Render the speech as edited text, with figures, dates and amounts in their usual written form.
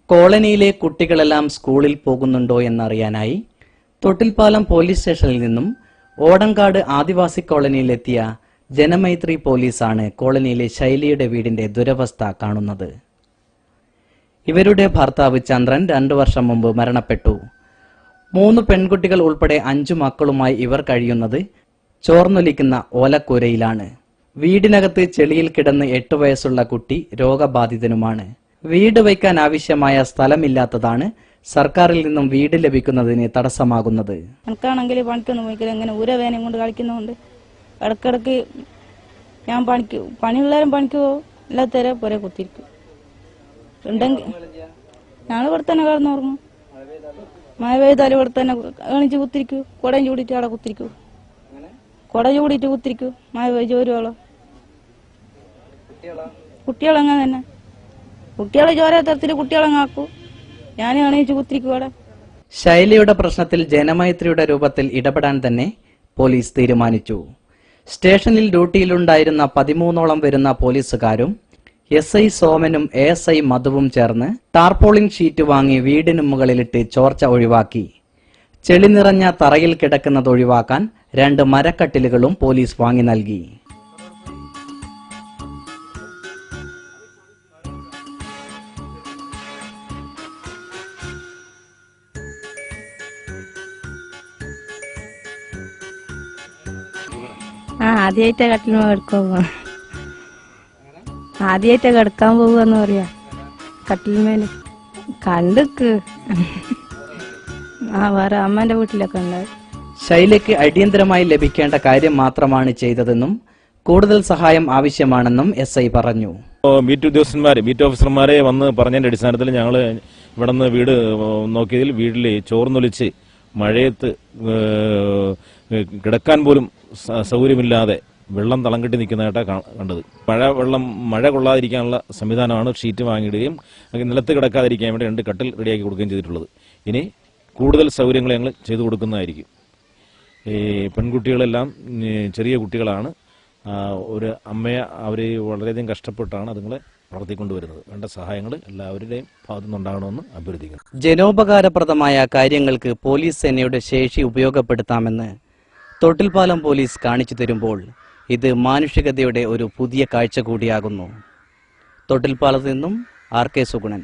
കോളനിയിലെ കുട്ടികളെല്ലാം സ്കൂളിൽ പോകുന്നുണ്ടോ എന്നറിയാനായി തൊട്ടിൽപ്പാലം പോലീസ് സ്റ്റേഷനിൽ നിന്നും ഓടങ്കാട് ആദിവാസി കോളനിയിലെത്തിയ ജനമൈത്രി പോലീസാണ് കോളനിയിലെ ശൈലിയുടെ വീടിന്റെ ദുരവസ്ഥ കാണുന്നത്. ഇവരുടെ ഭർത്താവ് ചന്ദ്രൻ 2 വർഷം മുമ്പ് മരണപ്പെട്ടു. 3 പെൺകുട്ടികൾ ഉൾപ്പെടെ 5 മക്കളുമായി ഇവർ കഴിയുന്നത് ചോർന്നൊലിക്കുന്ന ഓലക്കൂരയിലാണ്. വീടിനകത്ത് ചെളിയിൽ കിടന്ന് 8 വയസ്സുള്ള കുട്ടി രോഗബാധിതനുമാണ്. വീട് വയ്ക്കാൻ ആവശ്യമായ സ്ഥലമില്ലാത്തതാണ് സർക്കാരിൽ നിന്നും വീട് ലഭിക്കുന്നതിന് തടസ്സമാകുന്നത്. എനിക്കാണെങ്കിൽ പണിക്കൊന്നും പോയിക്കില്ല, ഇങ്ങനെ ഊരവേനയും കൊണ്ട് കളിക്കുന്നതുകൊണ്ട് ഇടക്കിടക്ക് ഞാൻ പണിയുള്ളവരും പണിക്ക് പോകും, എല്ലാത്തരെ പുര കുത്തിരിക്കും. ഉണ്ടെങ്കിൽ ഞങ്ങൾ ഇവിടെ തന്നെ കിടന്നുറങ്ങും. മഴ പെയ്താലും ഇവിടെ തന്നെ എണിച്ച് കുത്തിരിക്കൂ, കുടയും ചൂടിയിട്ട് അവിടെ കുത്തിരിക്കൂ, കുട ചൂടിയിട്ട് കുത്തിരിക്കൂ. മഴ പെയ്ത് വരുവോളോ. കുട്ടികളങ്ങനെ തന്നെ, കുട്ടികളെ ചോരത്തരത്തിൽ കുട്ടികളങ്ങാക്കൂ, ഞാൻ എണീച്ച് കുത്തിരിക്കും അവിടെ. ശൈലിയുടെ പ്രശ്നത്തിൽ ജനമൈത്രിയുടെ രൂപത്തിൽ ഇടപെടാൻ തന്നെ പോലീസ് തീരുമാനിച്ചു. സ്റ്റേഷനിൽ ഡ്യൂട്ടിയിലുണ്ടായിരുന്ന 13ഓളം വരുന്ന പോലീസുകാരും SI സോമനും ASI മധുവും ചേർന്ന് ടാർപോളിംഗ് ഷീറ്റ് വാങ്ങി വീടിനു മുകളിലിട്ട് ചോർച്ച ഒഴിവാക്കി. ചെളി നിറഞ്ഞ തറയിൽ കിടക്കുന്നത് ഒഴിവാക്കാൻ 2 മരക്കട്ടിലുകളും പോലീസ് വാങ്ങി നൽകി. ആദ്യമായിട്ടാ കട്ടിൽ ആദ്യമായിട്ടാ കിടക്കാൻ പോവാന്ന് പറയാ. കട്ടിൽമേല് കണ്ടിക്ക് വേറെ അമ്മേന്റെ വീട്ടിലൊക്കെ ഉണ്ടായി. ശൈലിക്ക് അടിയന്തരമായി ലഭിക്കേണ്ട കാര്യം മാത്രമാണ് ചെയ്തതെന്നും കൂടുതൽ സഹായം ആവശ്യമാണെന്നും SI പറഞ്ഞു. ബീറ്റ് ഉദ്യോഗസ്ഥന്മാരെ, ബീറ്റ് ഓഫീസർമാരെ വന്ന് പറഞ്ഞതിന്റെ അടിസ്ഥാനത്തിൽ ഞങ്ങൾ ഇവിടെ നിന്ന് വീട് നോക്കിയതിൽ വീട്ടിൽ ചോർന്നൊലിച്ച് മഴയത്ത് കിടക്കാൻ പോലും സൗകര്യമില്ലാതെ വെള്ളം തളം കെട്ടി നിൽക്കുന്നതായിട്ടാണ് കണ്ടത്. മഴ കൊള്ളാതിരിക്കാനുള്ള സംവിധാനമാണ് ഷീറ്റ് വാങ്ങിയിടുകയും നിലത്ത് കിടക്കാതിരിക്കാൻ വേണ്ടി 2 കട്ടിൽ റെഡിയാക്കി കൊടുക്കുകയും ചെയ്തിട്ടുള്ളത്. ഇനി കൂടുതൽ സൗകര്യങ്ങൾ ഞങ്ങൾ ചെയ്തു കൊടുക്കുന്നതായിരിക്കും. ഈ പെൺകുട്ടികളെല്ലാം ചെറിയ കുട്ടികളാണ്. ഒരു അമ്മയെ അവർ വളരെയധികം കഷ്ടപ്പെട്ടാണ് അതുങ്ങളെ വളർത്തിക്കൊണ്ടുവരുന്നത്. വേണ്ട സഹായങ്ങൾ എല്ലാവരുടെയും ഭാഗത്തു നിന്നുണ്ടാകണമെന്ന് അഭ്യർത്ഥിക്കുന്നു. ജനോപകാരപ്രദമായ കാര്യങ്ങൾക്ക് പോലീസ് സേനയുടെ ശേഷി ഉപയോഗപ്പെടുത്താമെന്ന് തൊട്ടിൽപ്പാലം പോലീസ് കാണിച്ചു തരുമ്പോൾ ഇത് മാനുഷികതയുടെ ഒരു പുതിയ കാഴ്ച കൂടിയാകുന്നു. തൊട്ടിൽപ്പാലത്ത് നിന്നും RK സുഗുണൻ.